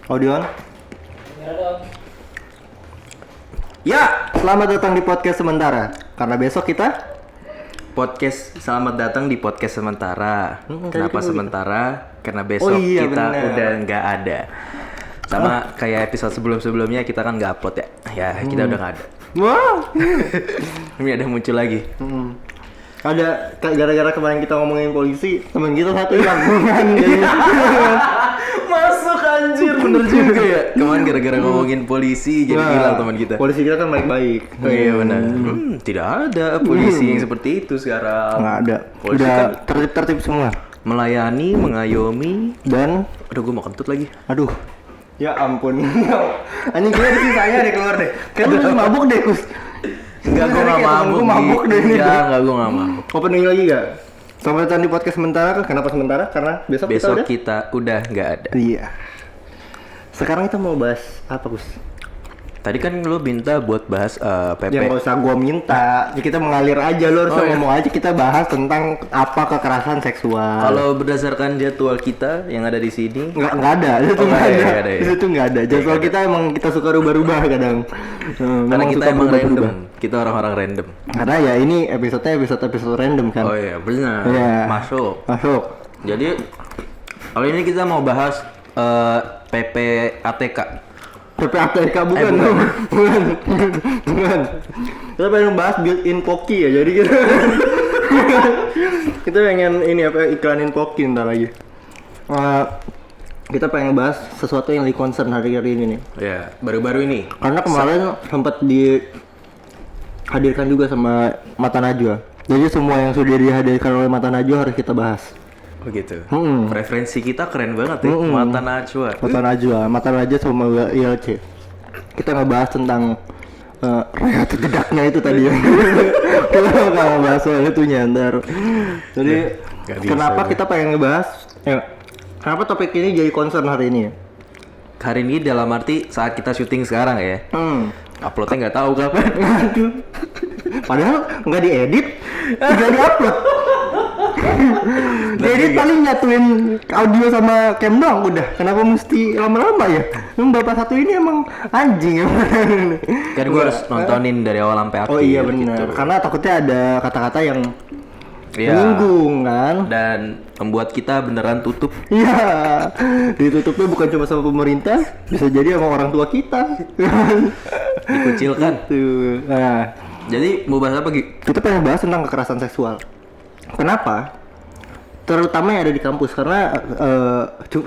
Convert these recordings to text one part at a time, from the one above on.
Audio on? Ya, selamat datang di podcast sementara. Karena besok kita Selamat datang di podcast sementara. Kenapa sementara? Karena besok iya, kita bener. udah nggak ada. Sama kayak episode sebelum-sebelumnya kita kan nggak upload ya. Ya kita udah nggak ada. Wow. Ini ada muncul lagi. Ada gara-gara kemarin kita ngomongin polisi, teman kita satu hilang. Masuk anjir, bener juga ya. Kemarin gara-gara ngomongin polisi jadi hilang teman kita. Polisi kita kan baik-baik. Oh iya benar. Tidak ada polisi yang seperti itu sekarang. Nggak ada. Polisi Udah kan tertib semua. melayani, mengayomi. Dan Aduh, gue mau kentut lagi. aduh. Ya ampun. Anjing gue di sisanya deh keluar deh. Kayak lu masih mabuk deh, Kus. Enggak, gue nggak mabuk. Gue mabuk deh ini. Enggak, gue nggak mabuk. Opening lagi gak? Selamat datang di podcast sementara. Kenapa sementara? Karena besok Besok kita kita udah nggak ada. Iya. Sekarang kita mau bahas apa, Gus? Tadi kan lu minta buat bahas PP. Ya nggak usah gua minta. Ya, kita mengalir aja, lu harus ngomong aja. Kita bahas tentang apa kekerasan seksual. Kalau berdasarkan jadwal kita yang ada di sini, nggak ada, itu tuh nggak ada. ada ya? Itu tuh nggak ada. Jadwal kita emang kita suka rubah-rubah kadang. karena kita suka emang berubah-ubah. random. Kita orang-orang random. Karena ya ini episode random kan. Oh iya, benar. Iya. Masuk. Jadi kali ini kita mau bahas PPATK. PPATK bukan. Bukan. Kita pengen bahas built-in Poki ya. Jadi kita pengen ini iklanin Poki ntar lagi. Kita pengen bahas sesuatu yang lagi concern hari-hari ini nih. Ya, baru-baru ini. Karena kemarin sempat dihadirkan juga sama Mata Najwa. Jadi semua yang sudah dihadirkan oleh Mata Najwa harus kita bahas. Oh gitu. Referensi kita keren banget ya. Mata Najwa. Mata Najwa sama ILC. Kita ngebahas tentang rehat gedaknya itu tadi ya. Kita nggak ngebahas soal itunya ntar. Jadi Nggak bisa, kenapa ya. kita pengen ngebahas? Kenapa topik ini jadi concern hari ini? Hari ini dalam arti saat kita syuting sekarang ya. Uploadnya nggak tahu kapan. Aduh. Padahal nggak diedit, tinggal diupload. Diedit paling nyatuin audio sama cam doang udah. Kenapa mesti lama-lama ya? Bapak satu ini emang anjing ya. Kan gue harus nontonin dari awal sampai akhir. Oh iya benar. gitu. Karena takutnya ada kata-kata yang Iya. menyinggung kan. Dan membuat kita beneran tutup. Iya. Ditutupnya bukan cuma sama pemerintah, bisa jadi sama orang tua kita. Dikucilkan. Tuh. Nah, Jadi mau bahas apa Gi? kita pengen bahas tentang kekerasan seksual. Kenapa? Terutama yang ada di kampus karena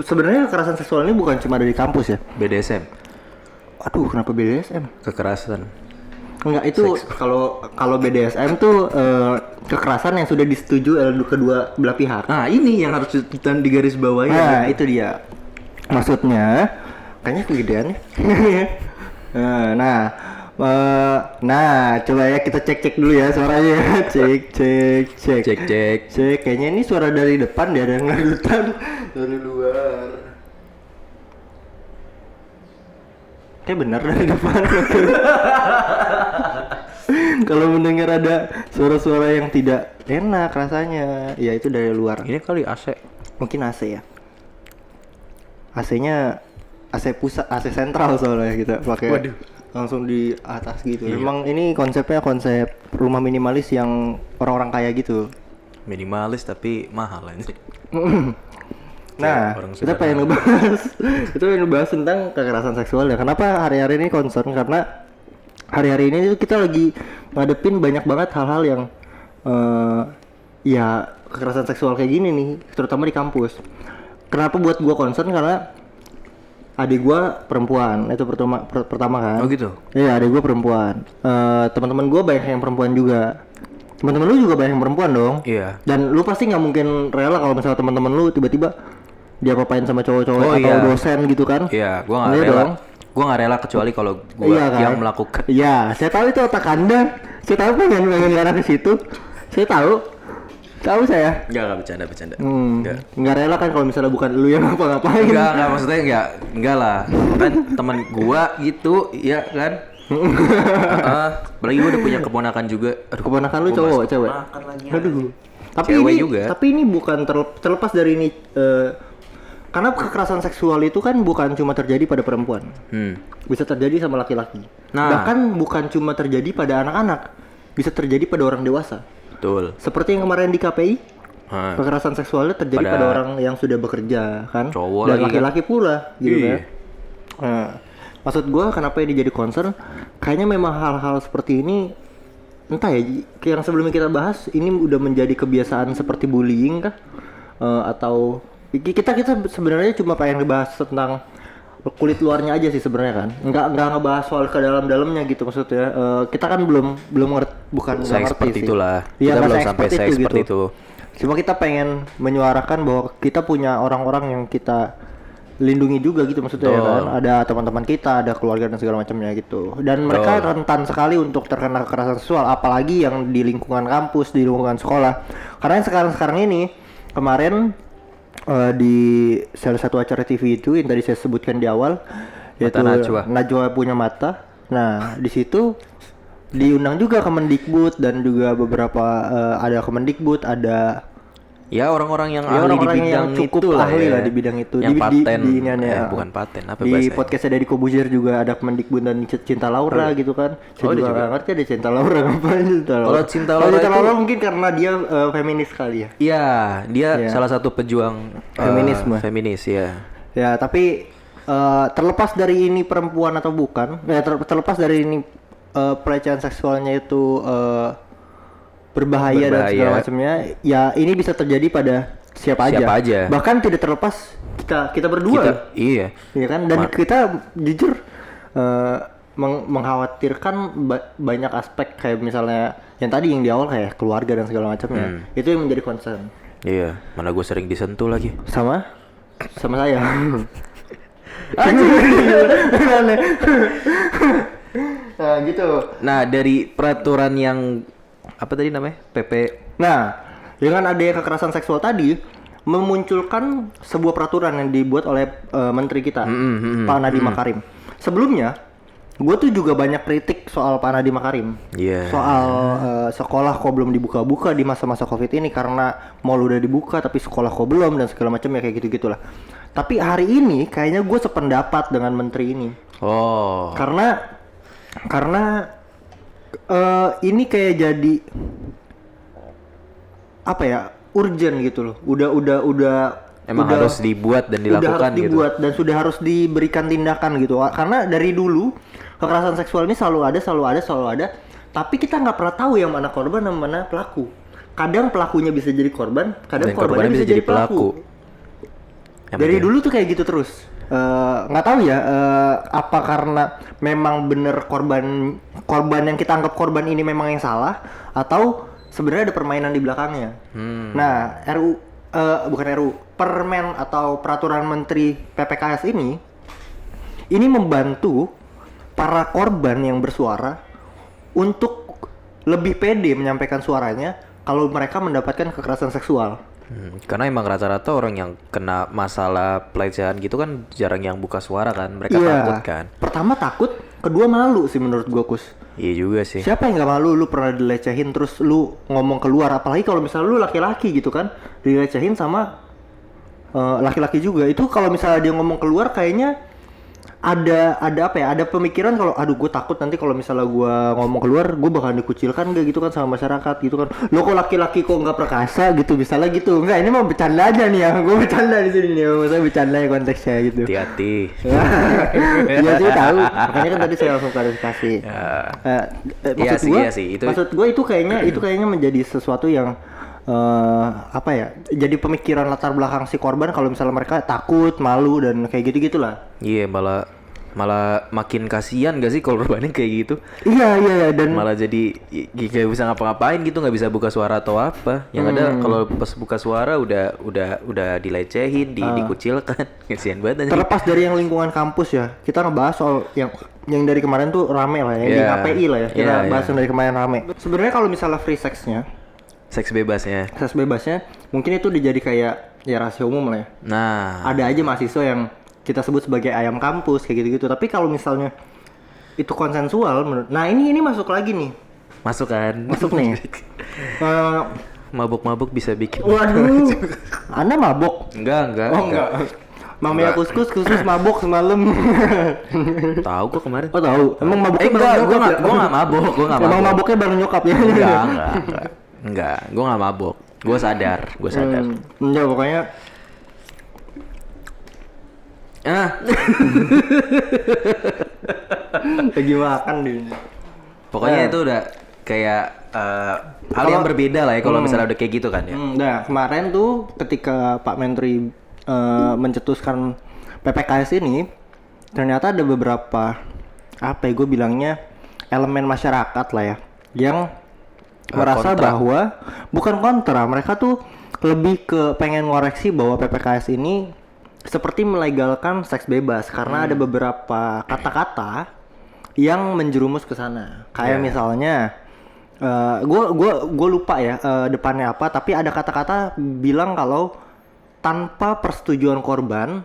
sebenarnya kekerasan seksual ini bukan cuma ada di kampus ya. BDSM. Aduh, kenapa BDSM? Kekerasan. Enggak, itu kalau BDSM tuh kekerasan yang sudah disetujui oleh kedua belah pihak. Nah ini yang harus kita digaris bawahi. Nah, itu dia. Maksudnya kayaknya kegedean ya. Nah, coba ya kita cek dulu ya suaranya. Cek. Cek. Kayaknya ini suara dari depan dia ada yang ngadutan dari luar. Kayak benar dari depan. Kalau mendengar ada suara-suara yang tidak enak rasanya, ya itu dari luar. Ini kali AC. Mungkin AC ya. AC-nya AC pusat, AC sentral soalnya kita pakai. Waduh. Langsung di atas gitu. Iya. Memang ini konsepnya konsep rumah minimalis yang orang-orang kaya gitu. Minimalis tapi mahal aja. Nah, orang kita sederhana. pengen ngebahas itu pengen ngebahas tentang kekerasan seksual ya. Kenapa hari-hari ini concern? Karena hari-hari ini kita lagi ngadepin banyak banget hal-hal yang ya kekerasan seksual kayak gini nih, terutama di kampus. Kenapa buat gua concern? Karena adik gua perempuan, itu pertama kan. Oh gitu. Iya, adik gua perempuan. Teman-teman gua banyak yang perempuan juga. Teman-teman lu juga banyak yang perempuan dong. Iya. Dan lu pasti nggak mungkin rela kalau misalnya teman-teman lu tiba-tiba diapa-apain sama cowok-cowok Oh, atau iya. dosen gitu kan? Iya, gua nggak Iya rela. dong. Gua nggak rela kecuali kalau gua Iya kan? yang melakukan. Iya, saya tahu itu otak Anda. Saya tahu pengen ngarah ke situ. Saya tahu saya. Enggak bercanda. Nggak rela kan kalau misalnya bukan lu yang ngapa-ngapain. Enggak, maksudnya enggak lah. Kan teman gua gitu, ya kan? Apalagi gua udah punya keponakan juga. Aduh, Keponakan lu gua cowok, masuk cewek? keponakan lagi. Aduh. Tapi Cewek ini juga. Tapi ini bukan terlepas dari ini Karena kekerasan seksual itu kan bukan cuma terjadi pada perempuan, bisa terjadi sama laki-laki. Nah. Bahkan bukan cuma terjadi pada anak-anak, bisa terjadi pada orang dewasa. Betul. Seperti yang kemarin di KPI, kekerasan seksualnya terjadi pada orang yang sudah bekerja kan, cowok dan lagi laki-laki pula, gitu Iya. kan. Nah, maksud gue kenapa ini jadi concern? Kayaknya memang hal-hal seperti ini, entah ya, yang sebelumnya kita bahas, ini udah menjadi kebiasaan seperti bullying kah? Atau kita sebenarnya cuma pengen ngebahas tentang kulit luarnya aja sih sebenarnya kan, nggak ngebahas soal ke dalam-dalamnya gitu maksudnya. Kita kan belum ngerti, bukan nggak ngerti Seperti sih. itulah. Iya, Kita nggak belum sampai se-expert seperti gitu. itu. Cuma kita pengen menyuarakan bahwa kita punya orang-orang yang kita lindungi juga gitu maksudnya ya kan. Ada teman-teman kita, ada keluarga dan segala macamnya gitu. Dan mereka rentan sekali untuk terkena kekerasan seksual, apalagi yang di lingkungan kampus, di lingkungan sekolah. Karena yang sekarang ini, kemarin di salah satu acara TV itu yang tadi saya sebutkan di awal, yaitu Najwa Punya Mata. Nah, di situ diundang juga Kemendikbud dan juga beberapa ada Kemendikbud, ada Ya orang-orang yang ya, ahli di orang-orang bidang yang cukup itu ahli ya. lah di bidang itu. Yang paten. Iniannya, Bukan paten, apa di bahasanya? podcastnya Deddy Kobuzier juga ada Kemendikbud dan Cinta Laura gitu kan. Saya juga nggak ngerti ada Cinta Laura ngapain Cinta Laura. Kalau Cinta Laura itu mungkin karena dia feminis kali ya. Iya, dia salah satu pejuang Feminisme. Feminis ya. Ya, tapi terlepas dari ini perempuan atau bukan, terlepas dari ini pelecehan seksualnya itu berbahaya dan segala macamnya, ya ini bisa terjadi pada siapa aja. Bahkan tidak terlepas kita berdua. Iya. Iya kan? Dan kita jujur mengkhawatirkan banyak aspek, kayak misalnya yang tadi yang di awal kayak keluarga dan segala macamnya. Itu yang menjadi concern. Iya, mana gue sering disentuh lagi. Sama saya. Nah, gitu. Nah, dari peraturan yang apa tadi namanya? PP. Nah, dengan adanya kekerasan seksual tadi memunculkan sebuah peraturan yang dibuat oleh menteri kita, Pak Nadiem Makarim. Sebelumnya, gue tuh juga banyak kritik soal Pak Nadiem Makarim. Soal sekolah kok belum dibuka-buka di masa-masa Covid ini, karena mall udah dibuka tapi sekolah kok belum dan segala macam ya, kayak gitu-gitulah. Tapi hari ini kayaknya gue sependapat dengan menteri ini. Karena ini kayak jadi apa ya, urgent gitu loh. Emang harus dibuat dan dilakukan udah harus dibuat dan sudah harus diberikan tindakan gitu. Karena dari dulu kekerasan seksual ini selalu ada. Tapi kita nggak pernah tahu yang mana korban dan mana pelaku. Kadang pelakunya bisa jadi korban, kadang korbannya bisa jadi pelaku. Dari dulu tuh kayak gitu terus. Nggak tahu ya, apa karena memang bener korban yang kita anggap korban ini memang yang salah, atau sebenarnya ada permainan di belakangnya. Nah, Permen atau peraturan menteri PPKS ini membantu para korban yang bersuara untuk lebih pede menyampaikan suaranya kalau mereka mendapatkan kekerasan seksual. Karena emang rata-rata orang yang kena masalah pelecehan gitu kan jarang yang buka suara kan, mereka takut kan. Pertama takut, kedua malu sih menurut gua, Kus. Iya juga sih. Siapa yang nggak malu lu pernah dilecehin terus lu ngomong keluar, apalagi kalau misalnya lu laki-laki gitu kan, dilecehin sama laki-laki juga. Itu kalau misalnya dia ngomong keluar kayaknya ada apa ya, ada pemikiran kalau aduh gue takut nanti kalau misalnya gue ngomong keluar gue bakal dikucilkan gak gitu kan sama masyarakat gitu kan. Lo kok laki-laki kok nggak perkasa gitu misalnya gitu. Enggak, ini mah bercanda aja nih ya, gue bercanda di sini nih, maksudnya bercanda ya konteksnya gitu. Hati-hati. Iya sih tahu, makanya kan tadi saya langsung klarifikasi. Maksud gue itu kayaknya menjadi sesuatu yang apa ya, jadi pemikiran latar belakang si korban kalau misalnya mereka takut, malu dan kayak gitu-gitulah. Iya, malah makin kasihan gak sih kalau korbannya kayak gitu? Iya dan malah jadi kayak bisa ngapa-ngapain gitu, nggak bisa buka suara atau apa. Yang ada kalau pas buka suara udah dilecehin, dikucilkan. Kasihan banget. Terlepas dari yang lingkungan kampus ya, kita ngebahas soal yang dari kemarin tuh rame lah ya, di KPI lah ya. Kita bahas yang dari kemarin rame. Sebenarnya kalau misalnya free sexnya, seks bebasnya mungkin itu dijadi kayak ya rahasia umum lah ya. Nah, ada aja mahasiswa yang kita sebut sebagai ayam kampus kayak gitu-gitu. Tapi kalau misalnya itu konsensual, nah ini masuk lagi nih. Masuk nih. Mabuk-mabuk bisa bikin. Waduh. Anda mabuk? Enggak. Oh enggak. Mamanya Kuskus mabok semalam. Tahu gua kemarin. Oh tahu. Emang maboknya enggak, bareng nyokap ya? gua enggak mabok, Emang maboknya bareng nyokap ya? Enggak, gua enggak mabok. Gua sadar. Enggak, pokoknya lagi makan deh. Pokoknya itu udah kayak hal yang berbeda lah ya kalau misalnya udah kayak gitu kan ya. Nah, kemarin tuh ketika Pak Menteri mencetuskan PPKS ini, ternyata ada beberapa gue bilangnya elemen masyarakat lah ya yang merasa kontra. bahwa bukan kontra, mereka tuh lebih ke pengen ngoreksi bahwa PPKS ini seperti melegalkan seks bebas karena ada beberapa kata-kata yang menjerumus ke sana. Kayak misalnya gue lupa ya depannya apa, tapi ada kata-kata bilang kalau tanpa persetujuan korban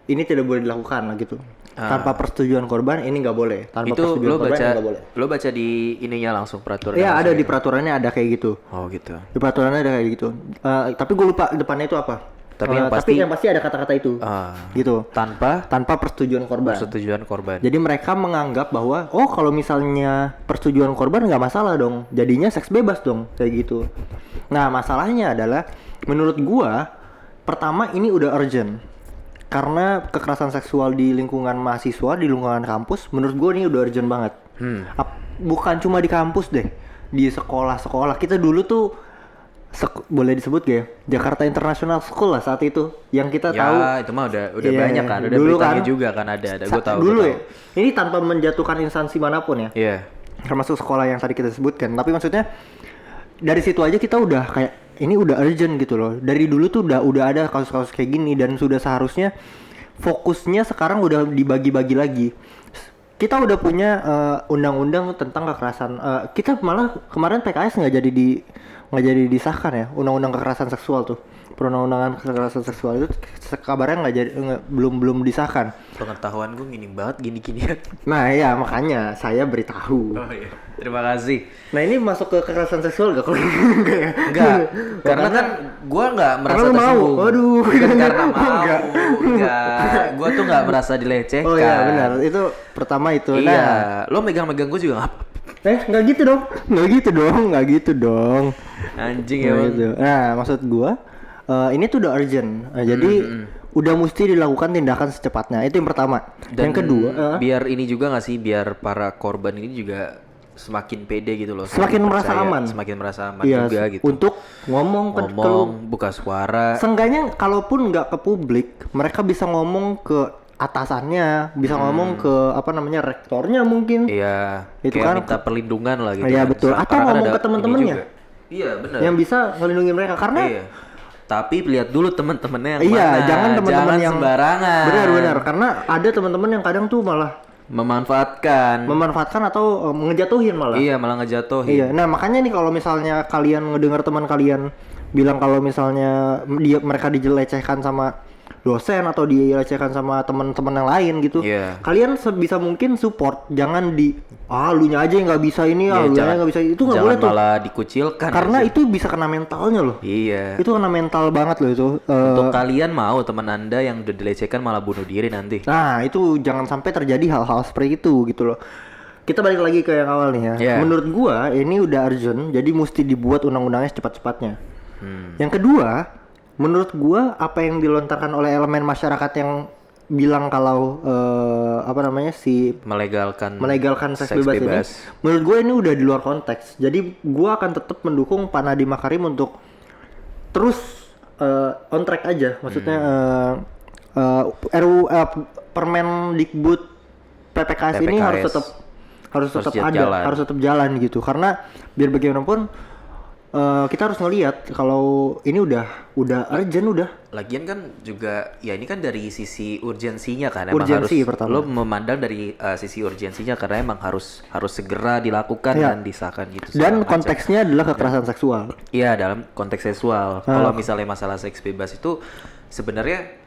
ini tidak boleh dilakukan lah gitu. Tanpa persetujuan korban ini nggak boleh. Tanpa Itu persetujuan lo korban baca, ini nggak boleh. lo baca di ininya langsung peraturan. Iya, ada di peraturannya ada kayak gitu. Oh gitu. Di peraturannya ada kayak gitu. Tapi gue lupa depannya itu apa. Tapi yang pasti ada kata-kata itu. Gitu. Tanpa persetujuan korban. Jadi mereka menganggap bahwa kalau misalnya persetujuan korban nggak masalah dong. Jadinya seks bebas dong kayak gitu. Nah, masalahnya adalah menurut gua pertama ini udah urgent. Karena kekerasan seksual di lingkungan mahasiswa, di lingkungan kampus, menurut gue ini udah urgent banget. Bukan cuma di kampus deh, di sekolah-sekolah. Kita dulu tuh boleh disebut gak ya? Jakarta International School lah saat itu, yang kita tahu. Ya itu mah udah banyak kan, udah dulu beritanya kan, juga kan ada. Gue tahu. Dulu ya. Ini tanpa menjatuhkan instansi manapun ya. Iya. Termasuk sekolah yang tadi kita sebutkan. Tapi maksudnya dari situ aja kita udah kayak ini udah urgent gitu loh. Dari dulu tuh udah ada kasus-kasus kayak gini dan sudah seharusnya fokusnya sekarang udah dibagi-bagi lagi. Kita udah punya undang-undang tentang kekerasan. Kita malah kemarin PKS nggak jadi disahkan ya, undang-undang kekerasan seksual tuh. Perundang-undangan kekerasan seksual itu kabarnya belum disahkan. Pengetahuan gue minim banget gini-ginian. Nah iya, makanya saya beritahu. Oh iya. Terima kasih. Nah ini masuk ke kekerasan seksual gak? Enggak. Karena kan gue nggak merasa karena tersinggung. Waduh. Bukan karena mau. Enggak. Gue tuh nggak merasa dilecehkan. Oh iya benar. Itu pertama itu. Iya. Nah, Lo megang-megang gue juga nggak apa. nggak gitu dong. Nggak gitu dong. Anjing Nggak emang. gitu. Nah maksud gue ini tuh udah urgent. Jadi udah mesti dilakukan tindakan secepatnya. Itu yang pertama. Dan yang kedua, biar ini juga nggak sih, biar para korban ini juga semakin pede gitu loh, semakin merasa aman iya, juga gitu untuk ngomong buka suara. Seenggaknya kalaupun nggak ke publik, mereka bisa ngomong ke atasannya, bisa ngomong ke rektornya mungkin. Iya, itu kayak kan minta perlindungan lah gitu. Iya kan. betul. Atau ngomong ke teman-temannya. Iya benar. Yang bisa melindungi mereka karena. Iya. Tapi lihat dulu teman-temannya yang iya, mana. jangan teman-teman yang sembarangan. Benar. Karena ada teman-teman yang kadang tuh malah memanfaatkan atau ngejatuhin malah. Iya, malah ngejatuhin. Iya. Nah, makanya nih kalau misalnya kalian ngedengar teman kalian bilang kalau misalnya mereka dilecehkan sama dosen atau dilecehkan sama teman-teman yang lain gitu, kalian sebisa mungkin support, jangan lu nya aja yang nggak bisa ini, lu nya nggak bisa itu, nggak boleh tuh. Malah dikucilkan. Karena itu bisa kena mentalnya loh. Iya. Itu kena mental banget loh itu. Untuk kalian mau teman anda yang udah dilecehkan malah bunuh diri nanti. Nah itu jangan sampai terjadi hal-hal seperti itu gitu loh. Kita balik lagi ke yang awal nih ya. Menurut gua ini udah urgent, jadi mesti dibuat undang-undangnya secepat-cepatnya. Yang kedua, menurut gua apa yang dilontarkan oleh elemen masyarakat yang bilang kalau melegalkan seks bebas ini, menurut gua ini udah di luar konteks. Jadi gua akan tetap mendukung Pak Nadiem Makarim untuk terus on track aja. Maksudnya RUU Permendikbud PPKS ini harus tetap jalan gitu. Karena biar bagaimanapun kita harus ngelihat kalau ini udah urgent udah. Lagian kan juga ya ini kan dari sisi urgensinya kan, urgensi emang harus pertama. lo memandang dari sisi urgensinya karena emang harus segera dilakukan dan disahkan gitu. Dan konteksnya adalah kekerasan seksual. Iya, dalam konteks seksual. Kalau misalnya masalah seks bebas itu sebenarnya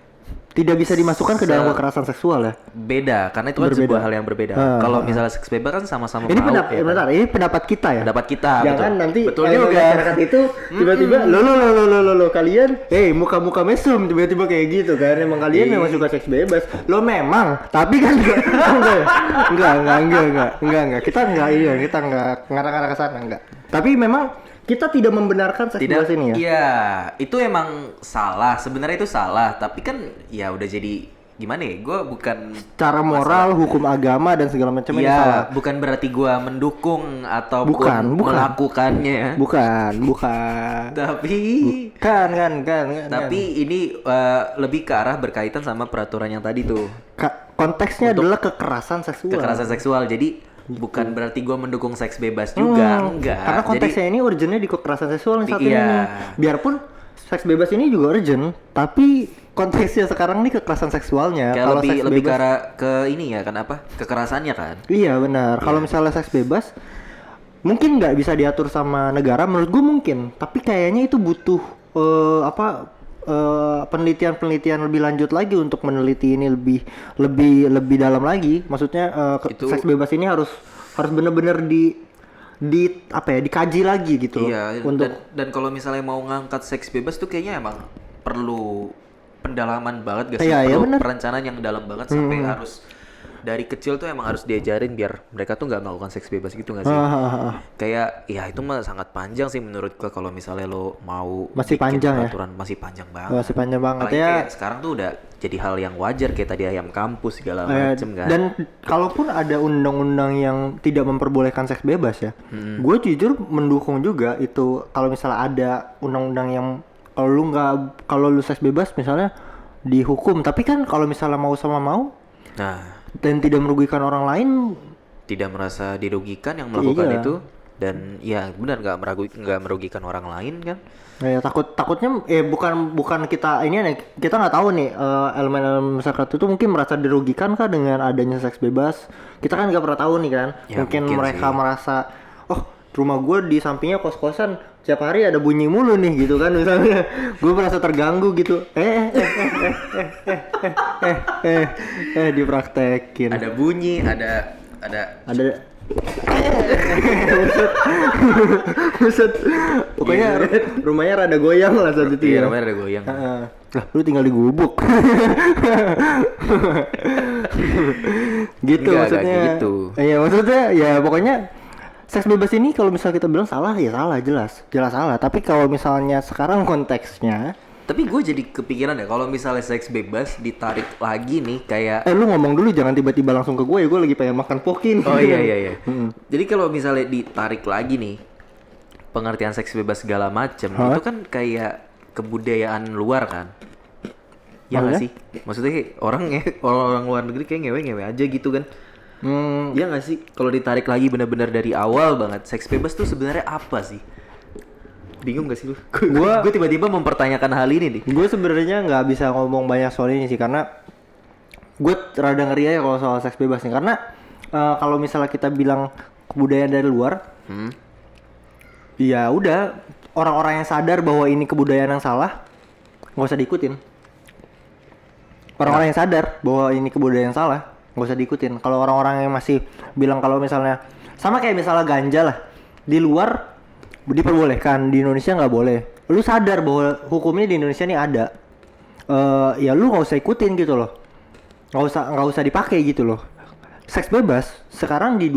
tidak bisa dimasukkan ke dalam kekerasan seksual ya. Beda, karena itu kan sebuah hal yang berbeda. Kalau misalnya seks bebas kan sama-sama Ini mau. bentar, ini pendapat kita ya. Pendapat kita. Jangan betul. nanti Betul juga. masyarakat itu tiba-tiba lo kalian, muka-muka mesum tiba-tiba kayak gitu kan. Emang kalian memang suka seks bebas. Lo memang, tapi kan enggak. Kita enggak ngarah-ngarah ke sana enggak. Tapi memang kita tidak membenarkan seks bebas ini ya. Iya, itu emang salah. Sebenarnya itu salah, tapi kan ya udah jadi gimana ya? Gue bukan cara moral, hukum agama dan segala macam ini salah. Bukan berarti gue mendukung atau melakukannya. Bukan. Tapi ini lebih ke arah berkaitan sama peraturan yang tadi tuh. Konteksnya adalah kekerasan seksual. Jadi bukan berarti gue mendukung seks bebas juga, enggak. Karena konteksnya ini urgennya di kekerasan seksual nih saat iya. ini. Biarpun seks bebas ini juga urgent, tapi konteksnya sekarang nih kekerasan seksualnya. Kalau lebih ke arah ke ini ya, kenapa? Kekerasannya kan? Iya benar. Kalau misalnya seks bebas, mungkin nggak bisa diatur sama negara. Menurut gue mungkin, tapi kayaknya itu butuh penelitian lebih lanjut lagi untuk meneliti ini lebih dalam lagi. Maksudnya seks bebas ini harus benar-benar dikaji lagi gitu. Iya. Dan kalau misalnya mau ngangkat seks bebas tuh kayaknya emang perlu pendalaman banget gak sih? Perlu perencanaan yang dalam banget sampai harus dari kecil tuh emang harus diajarin biar mereka tuh nggak melakukan seks bebas gitu nggak sih? Kayak ya itu mah sangat panjang sih menurut gua kalau misalnya lo mau masih panjang peraturan masih panjang banget. Masih panjang banget apalagi ya. Kayak sekarang tuh udah jadi hal yang wajar kayak tadi ayam kampus segala macem kan. Dan kalaupun ada undang-undang yang tidak memperbolehkan seks bebas ya, gue jujur mendukung juga itu. Kalau misalnya ada undang-undang yang kalau lu seks bebas misalnya dihukum, tapi kan kalau misalnya mau sama mau, dan tidak merugikan orang lain, tidak merasa dirugikan yang melakukan itu, dan ya benar nggak merugikan orang lain kan. Ya takutnya bukan kita nggak tahu nih elemen masyarakat itu mungkin merasa dirugikan kah dengan adanya seks bebas. Kita kan nggak pernah tahu nih kan. Ya, mungkin mereka merasa rumah gue di sampingnya kos-kosan, setiap hari ada bunyi mulu nih gitu kan misalnya. Gue merasa terganggu gitu. Dipraktekin. Ada bunyi, ada Buset. Pokoknya rumahnya rada goyang lah saat itu. Iya, rumahnya rada goyang. Lah, lu tinggal di gubuk. Gitu maksudnya. Gitu. Iya, maksudnya ya pokoknya seks bebas ini kalau misalnya kita bilang salah ya salah, jelas salah. Tapi kalau misalnya sekarang konteksnya, tapi gue jadi kepikiran ya kalau misalnya seks bebas ditarik lagi nih kayak lu ngomong dulu, jangan tiba-tiba langsung ke gue ya, gue lagi pengen makan pokin. Oh iya. Jadi kalau misalnya ditarik lagi nih pengertian seks bebas segala macem, itu kan kayak kebudayaan luar kan. Ya nggak sih? Maksudnya orang luar negeri kayak ngewe aja gitu kan. Iya nggak sih? Kalau ditarik lagi benar-benar dari awal banget, seks bebas tuh sebenarnya apa sih? Bingung gak sih lu? Gue tiba-tiba mempertanyakan hal ini nih. Gue sebenarnya nggak bisa ngomong banyak soal ini sih, karena gue rada ngeri aja kalau soal seks bebas nih. Karena kalau misalnya kita bilang kebudayaan dari luar, ya udah, orang-orang yang sadar bahwa ini kebudayaan yang salah nggak usah diikutin. Orang-orang yang sadar bahwa ini kebudayaan yang salah nggak usah diikutin. Kalau orang-orang yang masih bilang kalau misalnya sama kayak misalnya ganja lah, di luar diperbolehkan, di Indonesia nggak boleh. Lu sadar bahwa hukumnya di Indonesia ini ada, ya lu nggak usah ikutin gitu loh, nggak usah dipakai gitu loh. Seks bebas sekarang di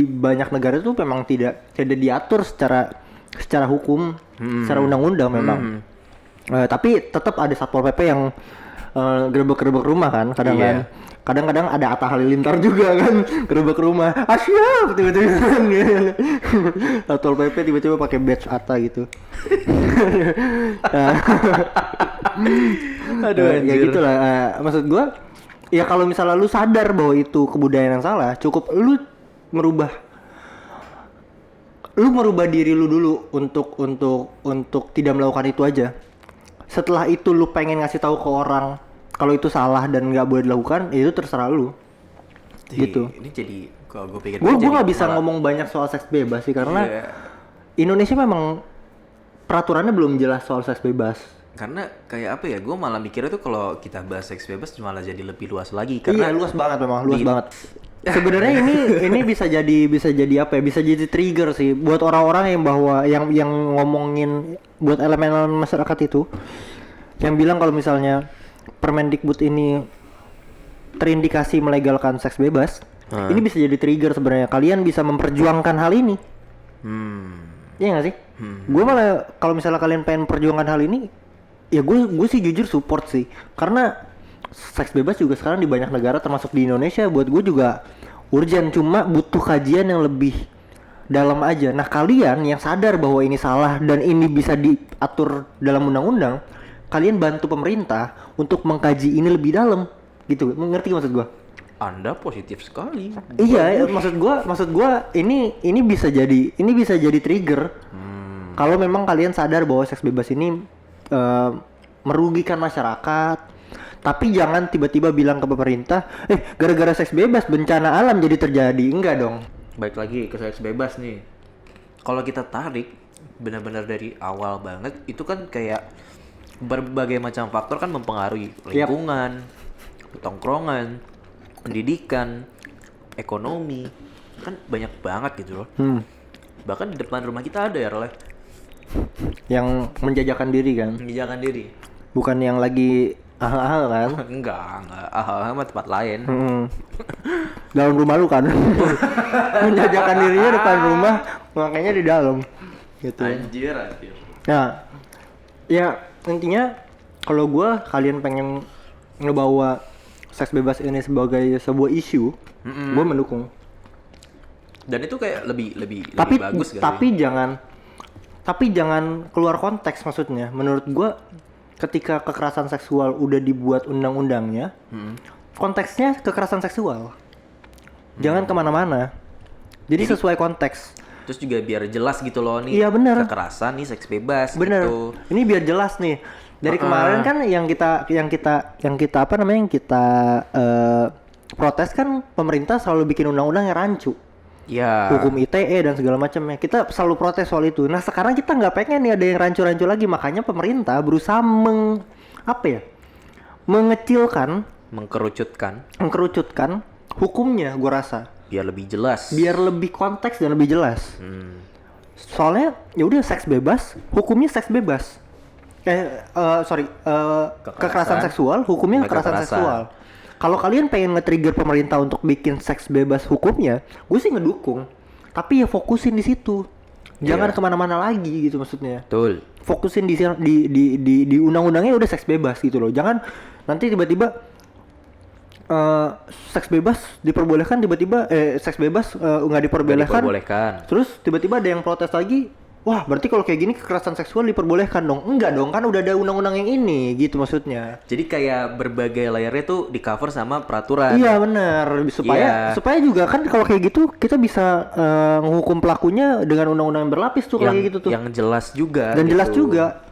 banyak negara itu memang tidak diatur secara hukum, secara undang-undang memang. Tapi tetap ada satpol pp yang gerebek rumah kan, kadang-kadang ada Atta Halilintar juga kan, gerebek rumah, asyik tiba-tiba kan, satpol pp tiba-tiba pakai badge Atta gitu. Aduh, ya gitulah. Maksud gua, ya kalau misalnya lu sadar bahwa itu kebudayaan yang salah, cukup lu merubah diri lu dulu untuk tidak melakukan itu aja. Setelah itu lu pengen ngasih tahu ke orang kalau itu salah dan nggak boleh dilakukan, ya itu terserah lu. Gitu. Ini jadi kalau gue pikir gue nggak bisa ngomong banyak soal seks bebas sih, karena Indonesia memang peraturannya belum jelas soal seks bebas. Karena kayak apa ya, gue malah mikirnya tuh kalau kita bahas seks bebas malah jadi lebih luas lagi. Iya, Karena luas banget memang, luas banget. Sebenarnya ini bisa jadi apa ya? Bisa jadi trigger sih buat orang-orang yang ngomongin buat elemen masyarakat itu yang bilang kalau misalnya Permendikbud ini terindikasi melegalkan seks bebas. Ini bisa jadi trigger sebenarnya. Kalian bisa memperjuangkan hal ini. Iya nggak sih? Gue malah kalau misalnya kalian pengen perjuangkan hal ini, ya gue sih jujur support sih. Karena seks bebas juga sekarang di banyak negara termasuk di Indonesia buat gue juga urgent, cuma butuh kajian yang lebih dalam aja. Nah, kalian yang sadar bahwa ini salah dan ini bisa diatur dalam undang-undang, kalian bantu pemerintah untuk mengkaji ini lebih dalam. Gitu. Ngerti maksud gue? Anda positif sekali. Iya, maksud gua ini bisa jadi trigger. Kalau memang kalian sadar bahwa seks bebas ini merugikan masyarakat, tapi jangan tiba-tiba bilang ke pemerintah, gara-gara seks bebas bencana alam jadi terjadi. Enggak dong. Baik lagi ke seks bebas nih. Kalau kita tarik benar-benar dari awal banget, itu kan kayak berbagai macam faktor kan mempengaruhi lingkungan, tongkrongan, pendidikan, ekonomi, kan banyak banget gitu loh. Bahkan di depan rumah kita ada ya, Role, yang menjajakan diri kan, menjajakan diri. bukan yang lagi ahal-ahal kan. enggak mah tempat lain. Dalam rumah lu kan. Menjajakan dirinya depan rumah, makanya di dalam gitu. Anjir. Nah, ya intinya kalau kalian pengen ngebawa seks bebas ini sebagai sebuah isu, gue mendukung. Dan itu kayak lebih Tapi bagus gak tapi sih? tapi jangan keluar konteks maksudnya. Menurut gue ketika kekerasan seksual udah dibuat undang-undangnya, konteksnya kekerasan seksual. Jangan kemana-mana. Jadi sesuai konteks. Terus juga biar jelas gitu loh nih. Iya, bener. Kekerasan nih seks bebas Bener. gitu. Ini biar jelas nih. Dari kemarin kan yang kita apa namanya yang kita protes kan pemerintah selalu bikin undang-undang yang rancu. Ya. Hukum ITE dan segala macamnya. Kita selalu protes soal itu. Nah, sekarang kita nggak pengen nih ada yang rancu-rancu lagi. Makanya pemerintah berusaha mengecilkan, mengkerucutkan hukumnya, gue rasa. Biar lebih jelas. Biar lebih konteks dan lebih jelas. Soalnya ya udah seks bebas, hukumnya seks bebas. Kekerasan seksual, hukumnya kekerasan seksual. Kalau kalian pengen nge-trigger pemerintah untuk bikin seks bebas hukumnya, gue sih ngedukung. Tapi ya fokusin di situ. Jangan kemana-mana lagi gitu maksudnya. Betul. Fokusin di undang-undangnya udah seks bebas gitu loh. Jangan nanti tiba-tiba seks bebas diperbolehkan, tiba-tiba seks bebas nggak diperbolehkan. Terus tiba-tiba ada yang protes lagi. Wah, berarti kalau kayak gini kekerasan seksual diperbolehkan dong? Enggak dong, kan udah ada undang-undang yang ini, gitu maksudnya. Jadi kayak berbagai layarnya tuh di cover sama peraturan. Iya benar, supaya juga kan kalau kayak gitu kita bisa menghukum pelakunya dengan undang-undang yang berlapis tuh kalau kayak gitu tuh. Yang jelas juga. Dan gitu. jelas juga.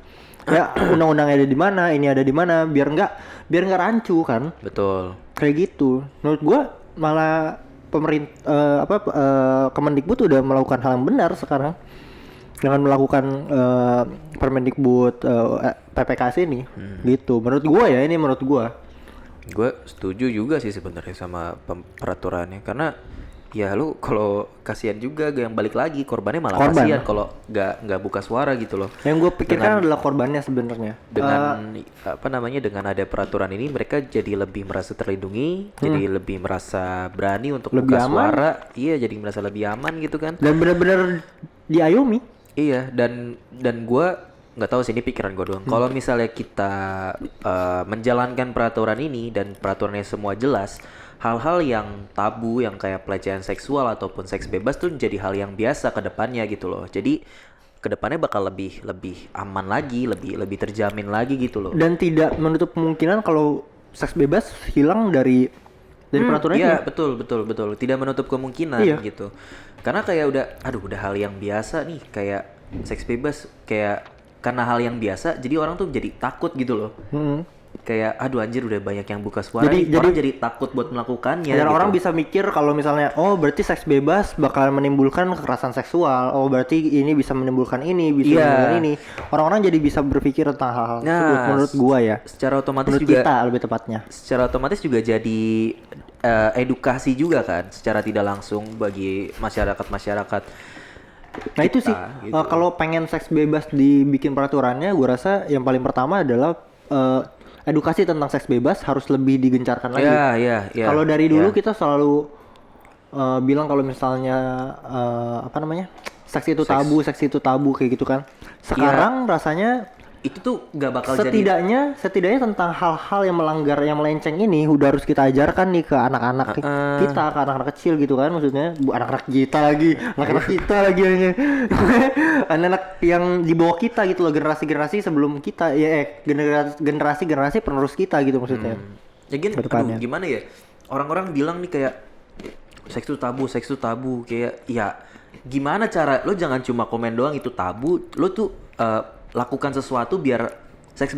Ya undang-undangnya ada di mana, ini ada di mana, biar nggak rancu kan. Betul. Kayak gitu. Menurut gua malah pemerintah Kemendikbud udah melakukan hal yang benar sekarang. Dengan melakukan Permendikbud PPKS ini gitu. Menurut gua Gue setuju juga sih sebenarnya sama peraturannya, karena ya lu kalau kasihan juga yang balik lagi korbannya malah kasihan kalau nggak buka suara gitu loh. Yang gue pikirkan adalah korbannya sebenarnya. Dengan dengan ada peraturan ini mereka jadi lebih merasa terlindungi, jadi lebih merasa berani untuk lebih buka aman. suara. Iya, jadi merasa lebih aman gitu kan. Dan benar-benar diayomi. Iya, dan gue nggak tahu sih, ini pikiran gue doang. Kalau misalnya kita menjalankan peraturan ini dan peraturannya semua jelas, hal-hal yang tabu yang kayak pelecehan seksual ataupun seks bebas tuh jadi hal yang biasa ke depannya gitu loh. Jadi ke depannya bakal lebih aman lagi, lebih terjamin lagi gitu loh. Dan tidak menutup kemungkinan kalau seks bebas hilang dari peraturan ini. Iya, betul. Tidak menutup kemungkinan gitu. Karena kayak udah hal yang biasa nih, kayak seks bebas, kayak karena hal yang biasa jadi orang tuh jadi takut gitu loh. kayak aduh anjir udah banyak yang buka suara Jadi- nih, orang jadi takut buat melakukannya Dan gitu. orang bisa mikir kalau misalnya oh berarti seks bebas bakal menimbulkan kekerasan seksual. Oh berarti ini bisa menimbulkan ini, bisa Iya. menimbulkan ini. Orang-orang jadi bisa berpikir tentang hal-hal tersebut menurut gua ya. secara otomatis Menurut juga kita lebih tepatnya. secara otomatis juga jadi edukasi juga kan secara tidak langsung bagi masyarakat. Nah itu sih gitu. kalau pengen seks bebas dibikin peraturannya, gua rasa yang paling pertama adalah edukasi tentang seks bebas harus lebih digencarkan lagi. Ya. Kalau dari dulu Ya. kita selalu bilang kalau misalnya apa namanya seks itu tabu kayak gitu kan. Sekarang rasanya itu tuh nggak bakal jadi setidaknya tentang hal-hal yang melanggar yang melenceng ini udah harus kita ajarkan nih ke anak-anak kita, ke anak-anak kecil gitu kan, maksudnya anak-anak kita lagi hanya anak-anak yang di bawah kita gitu loh, generasi-generasi sebelum kita ya generasi penerus kita gitu maksudnya. Ya gini, Kedepannya. aduh, gimana ya? Orang-orang bilang nih kayak seks itu tabu, kayak ya gimana cara lo jangan cuma komen doang itu tabu, lo tuh lakukan sesuatu biar seks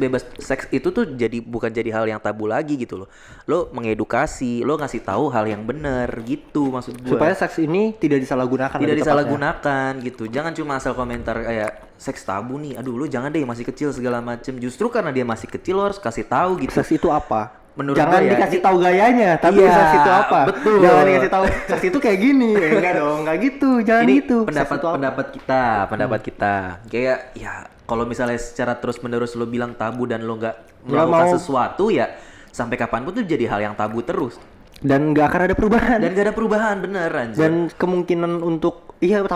itu tuh bukan jadi hal yang tabu lagi gitu loh. Lo mengedukasi, lo ngasih tahu hal yang benar gitu maksud gue. Supaya seks ini tidak disalahgunakan. Tidak lebih disalahgunakan gitu. Jangan cuma asal komentar kayak seks tabu nih. Aduh lo jangan deh masih kecil segala macem. Justru karena dia masih kecil lo harus kasih tahu gitu. tepatnya. Seks itu apa? Menurut Jangan gue ya, dikasih tahu gayanya, tapi Iya, seks itu apa? betul. Jangan dikasih tahu seks itu kayak gini. Enggak dong, enggak gitu. Jangan Ini gitu. Seks itu apa? pendapat kita. Kayak ya kalau misalnya secara terus-menerus lo bilang tabu dan lo nggak Nggak melakukan mau. sesuatu ya sampai kapanpun tuh jadi hal yang tabu terus. Dan nggak akan ada perubahan. Dan gak ada perubahan bener anjir. Dan kemungkinan untuk gue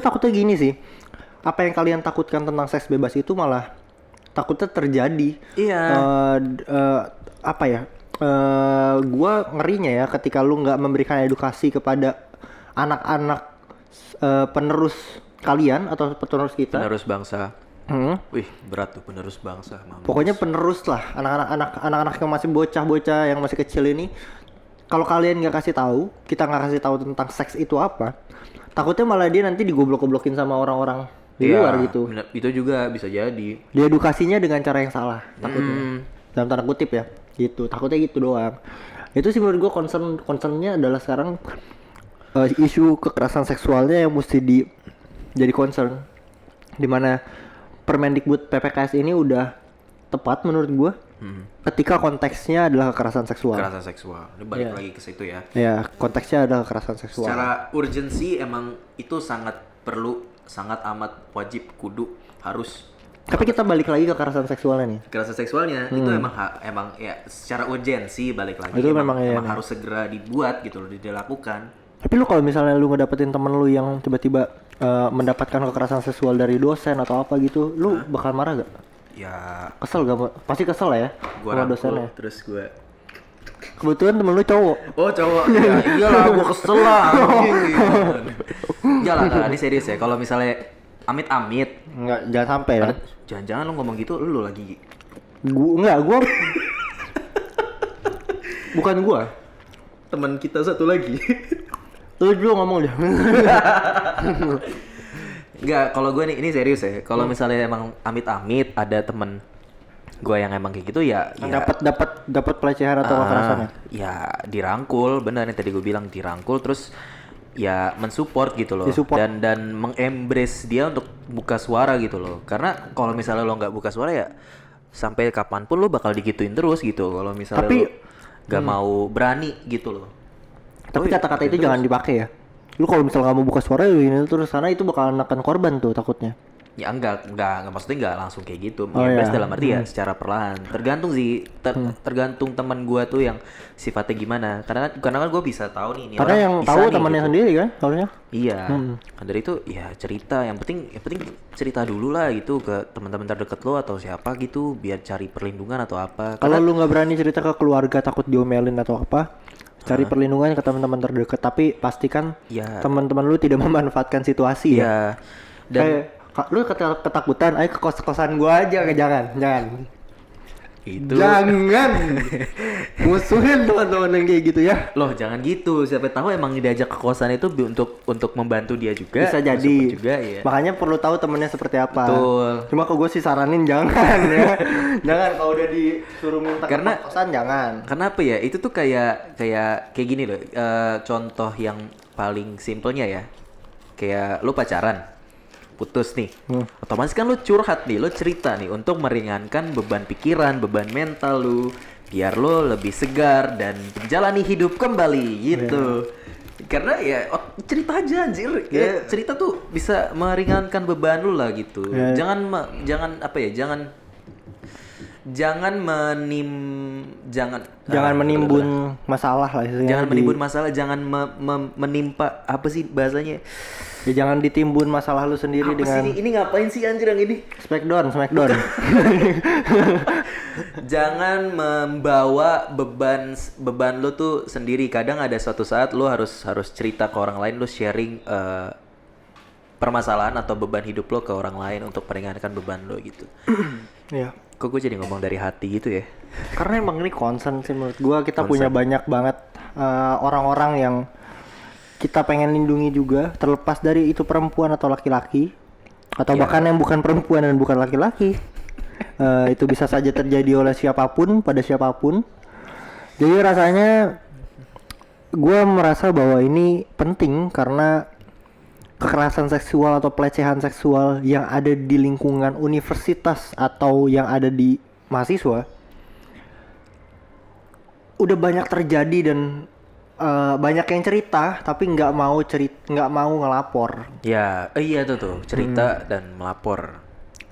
takutnya gini sih. Apa yang kalian takutkan tentang seks bebas itu malah takutnya terjadi. Iya. Apa ya? Gue ngerinya ya ketika lu nggak memberikan edukasi kepada anak-anak penerus kalian atau penerus kita. Penerus bangsa. Wih, berat tuh penerus bangsa. Mampus. Pokoknya penerus lah anak-anak yang masih bocah-bocah yang masih kecil ini. Kalau kalian nggak kasih tahu, kita nggak kasih tahu tentang seks itu apa, takutnya malah dia nanti digoblok-goblokin sama orang-orang di Iya, luar gitu. bener, itu juga bisa jadi. Diedukasinya dengan cara yang salah, takutnya. Dalam tanda kutip ya, gitu. Takutnya gitu doang. Itu sih menurut gue concernnya adalah sekarang isu kekerasan seksualnya yang mesti jadi concern. Dimana Permendikbud PPKS ini udah tepat menurut gue. Ketika konteksnya adalah kekerasan seksual. Kekerasan seksual. Ini balik Iya. lagi ke situ ya. Ya, konteksnya adalah kekerasan seksual. Secara urgensi emang itu sangat perlu, sangat amat wajib, kudu, harus. Tapi kita balik lagi ke kekerasan seksualnya nih. Kekerasan seksualnya itu emang ya secara urgensi balik lagi. Itu emang memang iya nih. harus segera dibuat gitu loh, dilakukan. Tapi lu kalau misalnya lu ngedapetin temen lu yang tiba-tiba mendapatkan kekerasan seksual dari dosen atau apa gitu, lu bakal marah gak? Ya, Kesel gak? Pasti kesel lah ya gua sama rangkul dosennya. terus gua. Kebetulan temen lu cowok. Oh cowok, ya iyalah gua kesel lah. Enggak lah, ini serius ya. Kalau misalnya amit-amit, Enggak, jangan sampai ya. jangan-jangan lu ngomong gitu, lu lagi Gua bukan gua. teman kita satu lagi. Lu juga ngomong deh. Enggak, kalau gue nih ini serius ya. Kalau misalnya emang amit-amit ada temen gue yang emang kayak gitu ya, dapat pelecehan atau kekerasan ya. ya dirangkul, benar yang tadi gue bilang dirangkul terus ya mensupport gitu loh. Disupport. Dan mengembrace dia untuk buka suara gitu loh. Karena kalau misalnya lo nggak buka suara ya sampai kapanpun lo bakal digituin terus gitu. Kalau misalnya Tapi- lo nggak mau berani gitu loh. Tapi kata-kata itu jangan dipakai ya. Lu kalau misalnya nggak mau buka suara ya ini terus karena itu bakal menekan korban tuh takutnya. Ya enggak maksudnya enggak langsung kayak gitu. Oh, Mengembrace iya. dalam arti ya secara perlahan. Tergantung sih, tergantung teman gua tuh yang sifatnya gimana. Karena kan gua bisa tahu nih ini Karena orang yang bisa tahu nih, temannya gitu. sendiri kan harusnya. Iya. Dari itu ya cerita, yang penting cerita dulu lah gitu ke teman-teman terdekat lo atau siapa gitu biar cari perlindungan atau apa. Kalau lu nggak berani cerita ke keluarga takut diomelin atau apa, cari perlindungan ke teman-teman terdekat. Tapi pastikan Ya. teman-teman lu tidak memanfaatkan situasi ya. Ya. Dan Kayak, lu ketakutan, ayo ke kos-kosan gua aja, jangan. Itu Jangan musuhin teman-teman yang kayak gitu ya. loh, jangan gitu. Siapa tahu emang diajak ke kosan itu untuk membantu dia juga. Bisa jadi. support juga ya. Makanya perlu tahu temennya seperti apa. Betul. Cuma kalau gue sih saranin jangan ya. Jangan kalau udah disuruh minta Karena- ke kosan jangan. Kenapa ya? Itu tuh kayak gini loh. Contoh yang paling simpelnya ya. Kayak lu pacaran, putus nih. Otomatis kan lu curhat nih, lu cerita nih untuk meringankan beban pikiran, beban mental lu, biar lu lebih segar dan menjalani hidup kembali gitu. Karena ya cerita aja anjir. Ya, cerita tuh bisa meringankan beban lu lah gitu. Yeah. Jangan apa ya? Jangan Menimbun masalah lah istilahnya. jangan menimbun masalah, jangan menimpa apa sih bahasanya? Ya jangan ditimbun masalah lu sendiri Apa dengan sih ini ngapain sih anjir yang ini? Smackdown. Jangan membawa beban lu tuh sendiri. Kadang ada suatu saat lu harus cerita ke orang lain, lu sharing permasalahan atau beban hidup lo ke orang lain untuk meringankan beban lo gitu. Iya. Kok gue jadi ngomong dari hati gitu ya? Karena emang ini concern sih menurut gua, kita Concern. punya banyak banget orang-orang yang kita pengen lindungi juga, terlepas dari itu perempuan atau laki-laki, atau Iya. bahkan yang bukan perempuan dan bukan laki-laki. Itu bisa saja terjadi oleh siapapun pada siapapun. Jadi rasanya gua merasa bahwa ini penting karena kekerasan seksual atau pelecehan seksual yang ada di lingkungan universitas atau yang ada di mahasiswa udah banyak terjadi dan banyak yang cerita tapi nggak mau ngelapor Ya, iya tuh cerita dan melapor.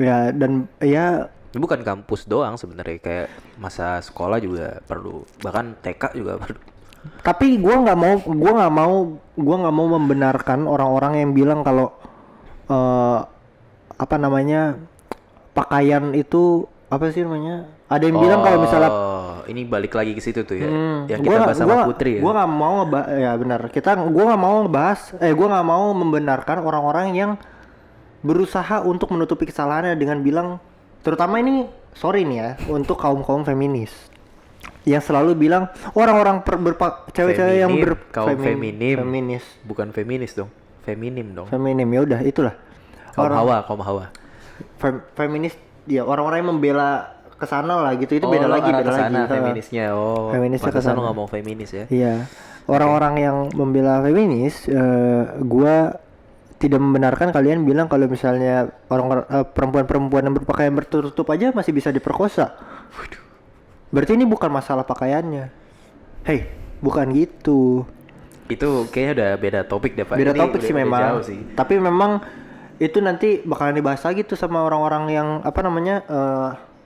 ya. Dan ya Ini bukan kampus doang sebenarnya, kayak masa sekolah juga perlu, bahkan TK juga perlu. tapi gua nggak mau membenarkan orang-orang yang bilang kalau apa namanya pakaian itu apa sih namanya, ada yang bilang kalau misalnya ini balik lagi ke situ tuh ya, yang kita Gua- bahas sama gua- Putri ya. Gua nggak mau ya benar. Gua nggak mau ngebahas. Gua nggak mau membenarkan orang-orang yang berusaha untuk menutupi kesalahannya dengan bilang, terutama ini sorry nih ya untuk kaum feminis yang selalu bilang cewek-cewek yang kaum feminim. feminis, Bukan feminis dong, feminim dong. feminim ya udah itulah Kaum hawa. feminis dia orang-orang yang membela kesana lah gitu, itu beda lo lagi arah beda kesana lagi. feminisnya. Feminisnya pantesan lo kesana. ngomong feminis ya. Iya, orang-orang yang membela feminis, gua tidak membenarkan kalian bilang kalau misalnya perempuan-perempuan yang berpakaian bertutup aja masih bisa diperkosa. Berarti ini bukan masalah pakaiannya. Hei, bukan gitu. Itu kayaknya udah beda topik deh Pak. Beda Ini topik udah- sih udah memang. jauh sih. Tapi memang itu nanti bakalan dibahas lagi tuh sama orang-orang yang apa namanya,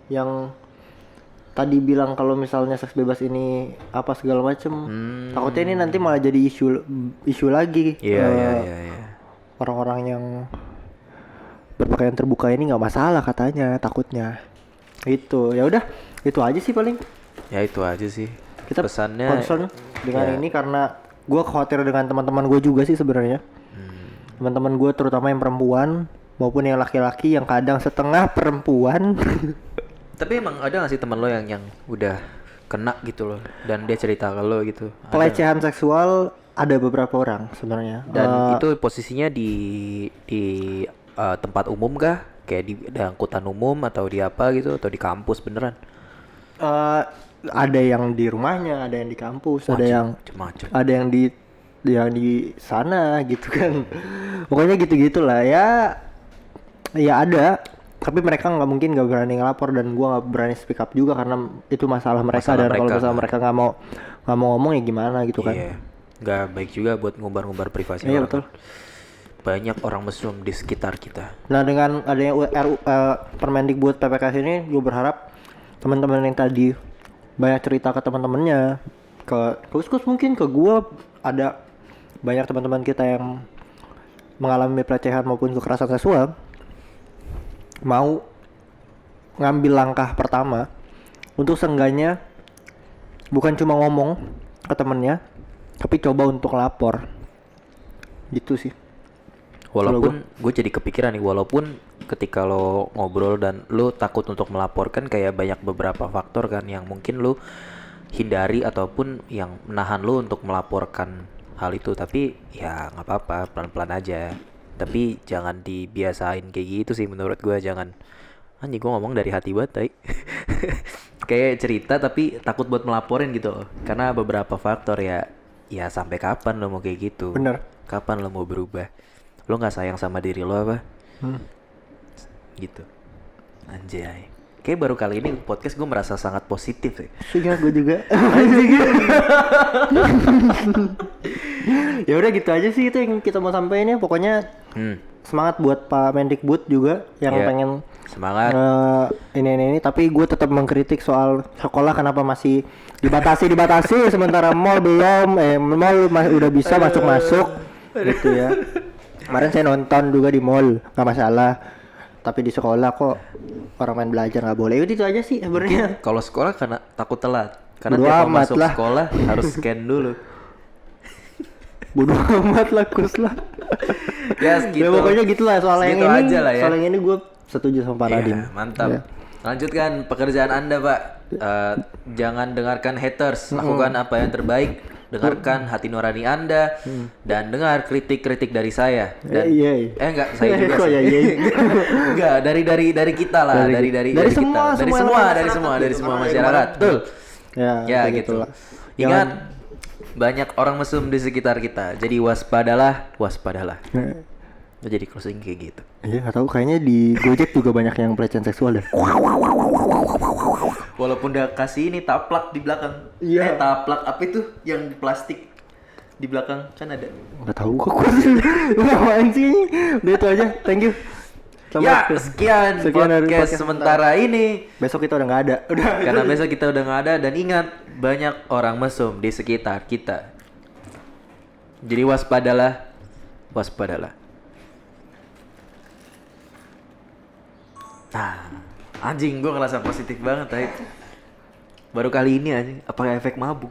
yang tadi bilang kalau misalnya seks bebas ini apa segala macem. Takutnya ini nanti malah jadi isu lagi. Iya. Orang-orang yang berpakaian terbuka ini nggak masalah katanya, takutnya. Itu ya udah, itu aja sih paling. Ya itu aja sih. Kita pesannya concern dengan ya. ini karena gue khawatir dengan teman-teman gue juga sih sebenarnya. Teman-teman gue terutama yang perempuan maupun yang laki-laki yang kadang setengah perempuan. Tapi emang ada gak sih teman lo yang udah kena gitu loh dan dia cerita ke lo gitu? Ada nggak? Pelecehan seksual ada beberapa orang sebenarnya. Dan itu posisinya di tempat umum kah? Kayak di angkutan umum atau di apa gitu atau di kampus beneran? Ada yang di rumahnya, ada yang di kampus, Macem-macem. ada yang di sana gitu kan. Pokoknya gitu-gitulah ya. Ya ada, tapi mereka nggak berani ngelapor dan gua nggak berani speak up juga karena itu masalah mereka. Masalah Dan kalau mereka, misalnya kan. mereka nggak mau ngomong ya gimana gitu kan. Iya. Nggak baik juga buat ngumbar-ngumbar privasi Iya, orang. betul. Banyak orang mesum di sekitar kita. Nah dengan adanya Permendikbud PPKS ini, gue berharap teman-teman yang tadi banyak cerita ke teman-temannya, ke Kuskus mungkin ke gue, ada banyak teman-teman kita yang mengalami pelecehan maupun kekerasan seksual, mau ngambil langkah pertama untuk seenggaknya bukan cuma ngomong ke temennya, tapi coba untuk lapor, gitu sih. Walaupun gue jadi kepikiran nih, walaupun ketika lo ngobrol dan lo takut untuk melaporkan, kayak banyak beberapa faktor kan yang mungkin lo hindari ataupun yang menahan lo untuk melaporkan hal itu. Tapi ya nggak apa-apa, pelan-pelan aja. Tapi jangan dibiasain kayak gitu sih menurut gue. Jangan, anjing gue ngomong dari hati banget tai. Kayak cerita tapi takut buat melaporin gitu loh. Karena beberapa faktor ya. Ya sampai kapan lo mau kayak gitu? Bener. Kapan lo mau berubah? Lo nggak sayang sama diri lo apa? Gitu. Anjay. Kayak baru kali ini podcast gue merasa sangat positif ya. Iya, gue juga. Ya udah gitu aja sih, itu yang kita mau sampaikan ya. Pokoknya semangat buat Pak Mendikbud juga yang pengen semangat. Ini tapi gue tetap mengkritik soal sekolah kenapa masih dibatasi sementara mall belum, mall udah bisa masuk gitu ya. Kemarin saya nonton juga di mall, nggak masalah. Tapi di sekolah kok orang main belajar nggak boleh. Itu aja sih sebenarnya. Kalau sekolah karena takut telat. Karena Bodo tiap mau amat masuk lah. sekolah harus scan dulu. Bodoh amat lah, kurs lah. Ya segitu. Ya pokoknya gitulah soal yang Segitu ini. aja lah ya. Soal yang ini gue setuju sama Pak Nadiem. Mantap. Ya. Lanjutkan pekerjaan Anda, Pak. Jangan dengarkan haters. Lakukan apa yang terbaik. Dengarkan hati nurani Anda dan dengar kritik-kritik dari saya. Dan enggak, saya juga Kok sih. ya, Enggak, dari kita lah, dari semua, kita. Dari semua masyarakat. Betul. Ya gitu. gitulah. Ingat, banyak orang mesum di sekitar kita. Jadi waspadalah. Jadi closing kayak gitu. Iya, nggak tahu, kayaknya di Gojek juga banyak yang pelecehan seksual deh. Walaupun udah kasih ini taplak di belakang. Iya. Taplak apa itu yang plastik di belakang kan ada. Nggak tahu kok. Apaan sih? Udah itu aja. Thank you. Sekian dari podcast sementara ini. Besok kita udah nggak ada. Karena besok kita udah nggak ada, dan ingat, banyak orang mesum di sekitar kita. Jadi waspadalah. Nah, anjing, gue ngerasa positif banget tadi. Baru kali ini anjing, apa efek mabuk?